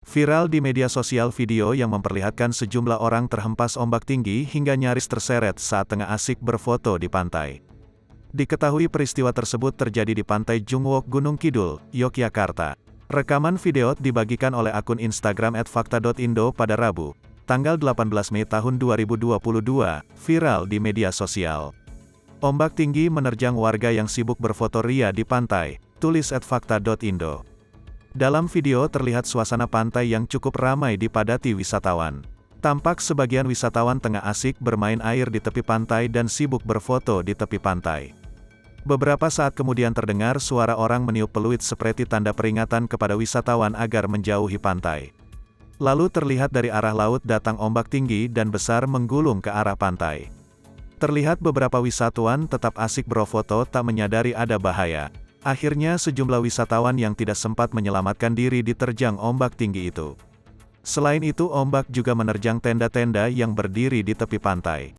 Viral di media sosial video yang memperlihatkan sejumlah orang terhempas ombak tinggi hingga nyaris terseret saat tengah asik berfoto di pantai. Diketahui peristiwa tersebut terjadi di Pantai Jungwok Gunung Kidul, Yogyakarta. Rekaman video dibagikan oleh akun Instagram @fakta.indo pada Rabu, tanggal 18 Mei tahun 2022, viral di media sosial. Ombak tinggi menerjang warga yang sibuk berfoto ria di pantai, tulis @fakta.indo. Dalam video terlihat suasana pantai yang cukup ramai dipadati wisatawan. Tampak sebagian wisatawan tengah asik bermain air di tepi pantai dan sibuk berfoto di tepi pantai. Beberapa saat kemudian terdengar suara orang meniup peluit seperti tanda peringatan kepada wisatawan agar menjauhi pantai. Lalu terlihat dari arah laut datang ombak tinggi dan besar menggulung ke arah pantai. Terlihat beberapa wisatawan tetap asik berfoto tak menyadari ada bahaya. Akhirnya sejumlah wisatawan yang tidak sempat menyelamatkan diri diterjang ombak tinggi itu. Selain itu ombak juga menerjang tenda-tenda yang berdiri di tepi pantai.